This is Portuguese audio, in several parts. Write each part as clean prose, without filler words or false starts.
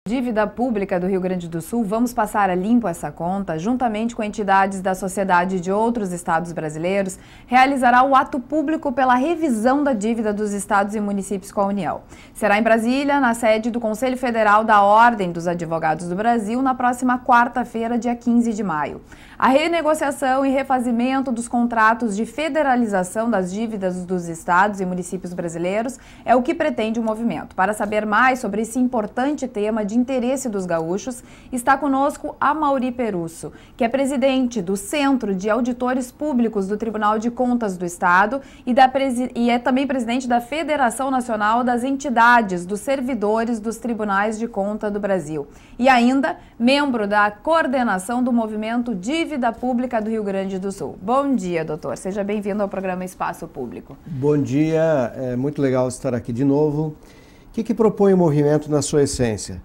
Dívida Pública do Rio Grande do Sul, vamos passar a limpo essa conta, juntamente com entidades da sociedade de outros estados brasileiros, realizará o ato público pela revisão da dívida dos estados e municípios com a União. Será em Brasília, na sede do Conselho Federal da Ordem dos Advogados do Brasil, na próxima quarta-feira, dia 15 de maio. A renegociação e refazimento dos contratos de federalização das dívidas dos estados e municípios brasileiros é o que pretende o movimento. Para saber mais sobre esse importante tema de interesse dos gaúchos, está conosco Amaury Perusso, que é presidente do Centro de Auditores Públicos do Tribunal de Contas do Estado e é também presidente da Federação Nacional das Entidades dos Servidores dos Tribunais de Contas do Brasil. E ainda, membro da coordenação do movimento Dívida Pública do Rio Grande do Sul. Bom dia, doutor. Seja bem-vindo ao programa Espaço Público. Bom dia, é muito legal estar aqui de novo. O que propõe o movimento na sua essência?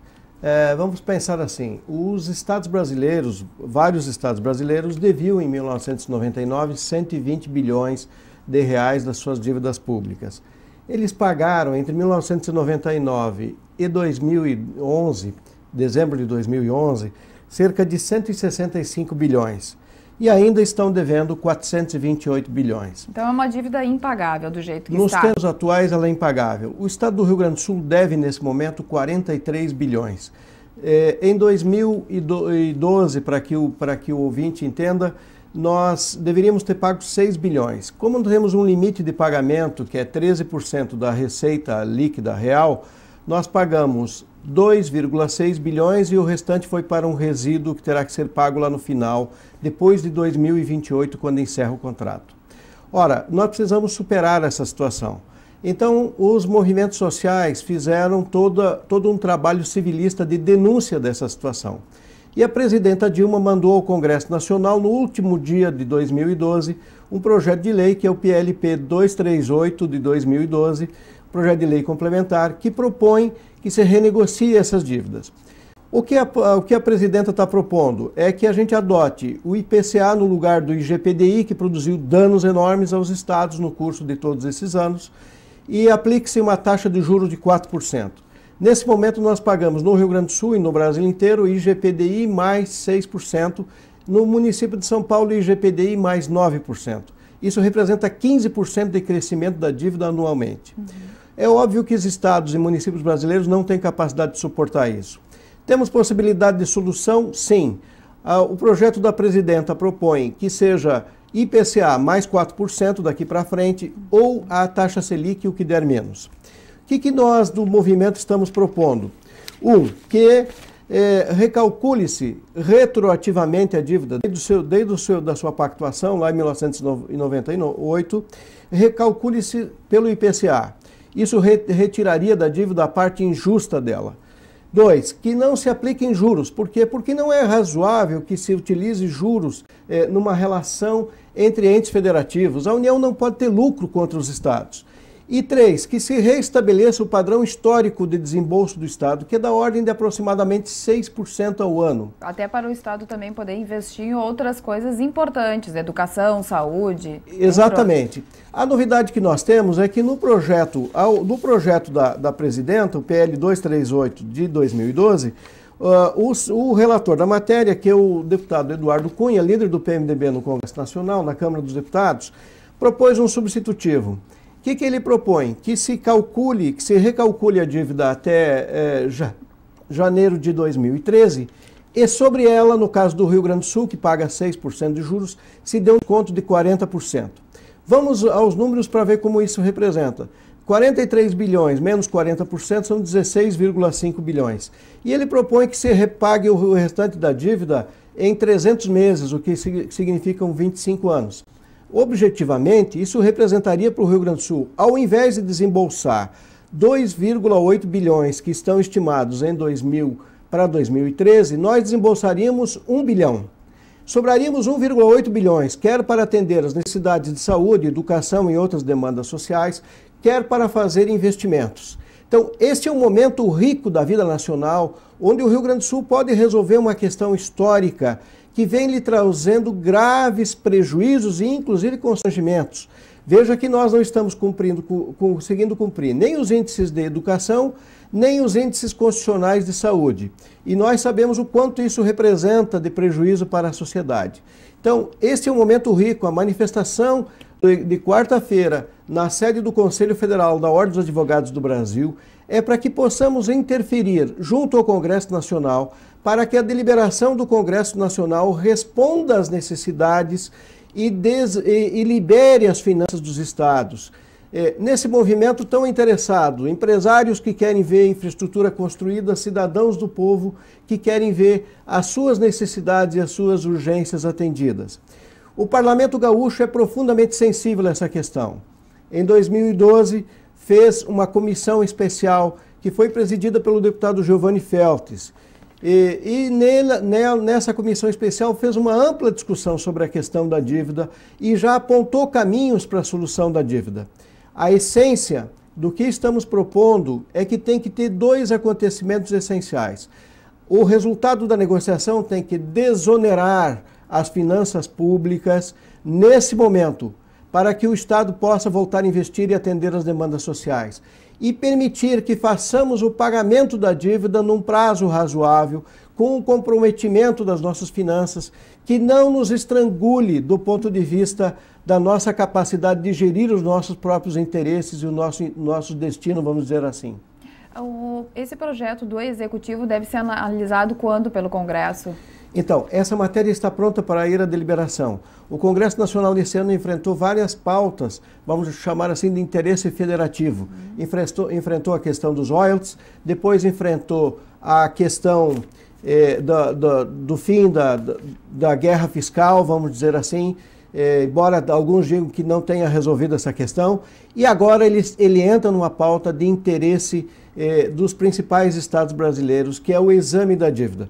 Vamos pensar assim, os estados brasileiros, vários estados brasileiros deviam em 1999 120 bilhões de reais das suas dívidas públicas. Eles pagaram entre 1999 e 2011, dezembro de 2011, cerca de 165 bilhões. E ainda estão devendo 428 bilhões. Então é uma dívida impagável do jeito que está. Nos tempos atuais ela é impagável. O estado do Rio Grande do Sul deve nesse momento 43 bilhões. Em 2012, para que o ouvinte entenda, nós deveríamos ter pago 6 bilhões. Como temos um limite de pagamento que é 13% da receita líquida real, nós pagamos 2,6 bilhões e o restante foi para um resíduo que terá que ser pago lá no final, depois de 2028, quando encerra o contrato. Ora, nós precisamos superar essa situação. Então, os movimentos sociais fizeram todo um trabalho civilista de denúncia dessa situação. E a presidenta Dilma mandou ao Congresso Nacional, no último dia de 2012, um projeto de lei, que é o PLP 238 de 2012, projeto de lei complementar, que propõe que se renegocie essas dívidas. O que a presidenta está propondo é que a gente adote o IPCA no lugar do IGPDI, que produziu danos enormes aos estados no curso de todos esses anos, e aplique-se uma taxa de juros de 4%. Nesse momento nós pagamos no Rio Grande do Sul e no Brasil inteiro IGPDI mais 6%, no município de São Paulo IGPDI mais 9%. Isso representa 15% de crescimento da dívida anualmente. É óbvio que os estados e municípios brasileiros não têm capacidade de suportar isso. Temos possibilidade de solução? Sim. O projeto da presidenta propõe que seja IPCA mais 4% daqui para frente ou a taxa Selic, o que der menos. O que nós do movimento estamos propondo? Que recalcule-se retroativamente a dívida da sua pactuação, lá em 1998, recalcule-se pelo IPCA. Isso retiraria da dívida a parte injusta dela. 2, que não se apliquem juros. Por quê? Porque não é razoável que se utilize juros numa relação entre entes federativos. A União não pode ter lucro contra os estados. E 3, que se reestabeleça o padrão histórico de desembolso do Estado, que é da ordem de aproximadamente 6% ao ano. Até para o Estado também poder investir em outras coisas importantes, educação, saúde. Exatamente. A novidade que nós temos é que no projeto da presidenta, o PL 238 de 2012, o relator da matéria, que é o deputado Eduardo Cunha, líder do PMDB no Congresso Nacional, na Câmara dos Deputados, propôs um substitutivo. O que ele propõe? Que se recalcule a dívida até janeiro de 2013 e sobre ela, no caso do Rio Grande do Sul, que paga 6% de juros, se dê um desconto de 40%. Vamos aos números para ver como isso representa. 43 bilhões menos 40% são 16,5 bilhões. E ele propõe que se repague o restante da dívida em 300 meses, o que significam 25 anos. Objetivamente, isso representaria para o Rio Grande do Sul, ao invés de desembolsar 2,8 bilhões que estão estimados em 2000 para 2013, nós desembolsaríamos 1 bilhão. Sobraríamos 1,8 bilhões, quer para atender as necessidades de saúde, educação e outras demandas sociais, quer para fazer investimentos. Então, este é um momento rico da vida nacional, onde o Rio Grande do Sul pode resolver uma questão histórica que vem lhe trazendo graves prejuízos e inclusive constrangimentos. Veja que nós não estamos conseguindo cumprir nem os índices de educação, nem os índices constitucionais de saúde. E nós sabemos o quanto isso representa de prejuízo para a sociedade. Então, esse é um momento rico, a manifestação de quarta-feira, na sede do Conselho Federal da Ordem dos Advogados do Brasil, é para que possamos interferir junto ao Congresso Nacional, para que a deliberação do Congresso Nacional responda às necessidades e libere as finanças dos estados. Nesse movimento tão interessado, empresários que querem ver infraestrutura construída, cidadãos do povo que querem ver as suas necessidades e as suas urgências atendidas. O Parlamento Gaúcho é profundamente sensível a essa questão. Em 2012, fez uma comissão especial que foi presidida pelo deputado Giovanni Feltes. Nessa comissão especial fez uma ampla discussão sobre a questão da dívida e já apontou caminhos para a solução da dívida. A essência do que estamos propondo é que tem que ter dois acontecimentos essenciais. O resultado da negociação tem que desonerar as finanças públicas nesse momento, para que o Estado possa voltar a investir e atender as demandas sociais. E permitir que façamos o pagamento da dívida num prazo razoável, com o comprometimento das nossas finanças, que não nos estrangule do ponto de vista da nossa capacidade de gerir os nossos próprios interesses e o nosso destino, vamos dizer assim. Esse projeto do Executivo deve ser analisado quando pelo Congresso? Então, essa matéria está pronta para ir à deliberação. O Congresso Nacional desse ano enfrentou várias pautas, vamos chamar assim, de interesse federativo. Enfrentou a questão dos royalties, depois enfrentou a questão do fim da guerra fiscal, vamos dizer assim, embora alguns digam que não tenha resolvido essa questão, e agora ele entra numa pauta de interesse dos principais estados brasileiros, que é o exame da dívida.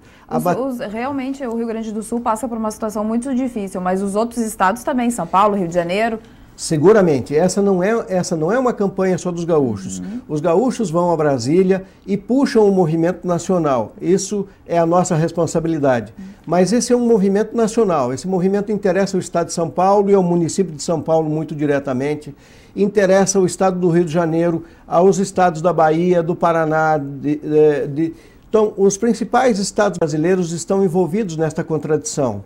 Realmente o Rio Grande do Sul passa por uma situação muito difícil, mas os outros estados também, São Paulo, Rio de Janeiro... Seguramente, essa não é uma campanha só dos gaúchos. Os gaúchos vão a Brasília e puxam o movimento nacional. Isso é a nossa responsabilidade. Mas esse é um movimento nacional. Esse movimento interessa o estado de São Paulo e ao município de São Paulo muito diretamente. Interessa o estado do Rio de Janeiro, aos estados da Bahia, do Paraná. Então, os principais estados brasileiros estão envolvidos nesta contradição.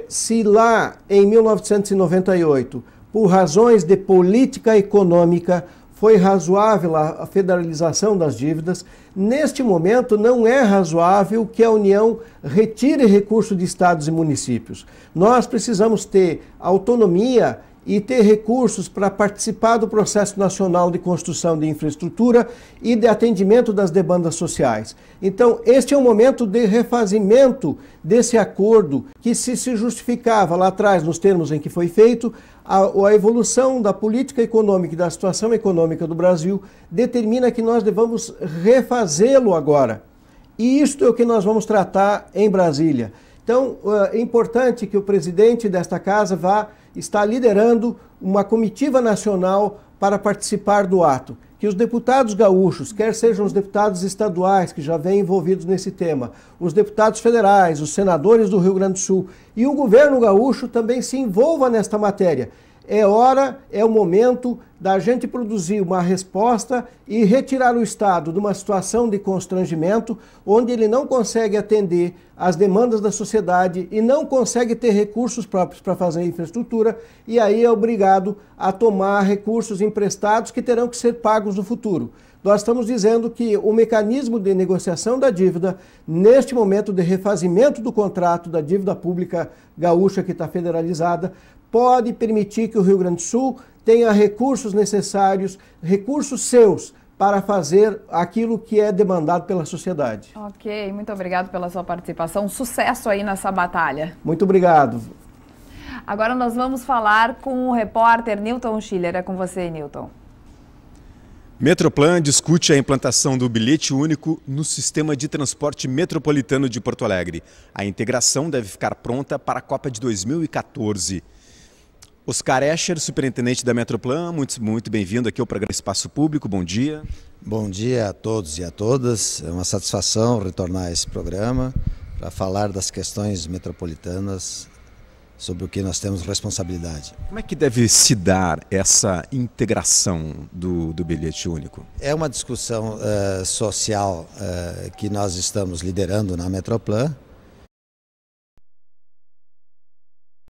Se lá, em 1998... por razões de política econômica, foi razoável a federalização das dívidas. Neste momento, não é razoável que a União retire recursos de estados e municípios. Nós precisamos ter autonomia e ter recursos para participar do processo nacional de construção de infraestrutura e de atendimento das demandas sociais. Então, este é um momento de refazimento desse acordo que se justificava lá atrás, nos termos em que foi feito, a evolução da política econômica e da situação econômica do Brasil determina que nós devamos refazê-lo agora. E isto é o que nós vamos tratar em Brasília. Então, é importante que o presidente desta casa está liderando uma comitiva nacional para participar do ato. Que os deputados gaúchos, quer sejam os deputados estaduais que já vêm envolvidos nesse tema, os deputados federais, os senadores do Rio Grande do Sul e o governo gaúcho também se envolva nesta matéria. É o momento da gente produzir uma resposta e retirar o Estado de uma situação de constrangimento, onde ele não consegue atender às demandas da sociedade e não consegue ter recursos próprios para fazer infraestrutura, e aí é obrigado a tomar recursos emprestados que terão que ser pagos no futuro. Nós estamos dizendo que o mecanismo de negociação da dívida, neste momento de refazimento do contrato da dívida pública gaúcha que está federalizada, pode permitir que o Rio Grande do Sul tenha recursos necessários, recursos seus, para fazer aquilo que é demandado pela sociedade. Ok, muito obrigado pela sua participação. Sucesso aí nessa batalha. Muito obrigado. Agora nós vamos falar com o repórter Newton Schiller. É com você, Newton. Metroplan discute a implantação do bilhete único no sistema de transporte metropolitano de Porto Alegre. A integração deve ficar pronta para a Copa de 2014. Oscar Escher, superintendente da Metroplan, muito bem-vindo aqui ao programa Espaço Público. Bom dia. Bom dia a todos e a todas. É uma satisfação retornar a esse programa para falar das questões metropolitanas sobre o que nós temos responsabilidade. Como é que deve se dar essa integração do bilhete único? É uma discussão social que nós estamos liderando na Metroplan.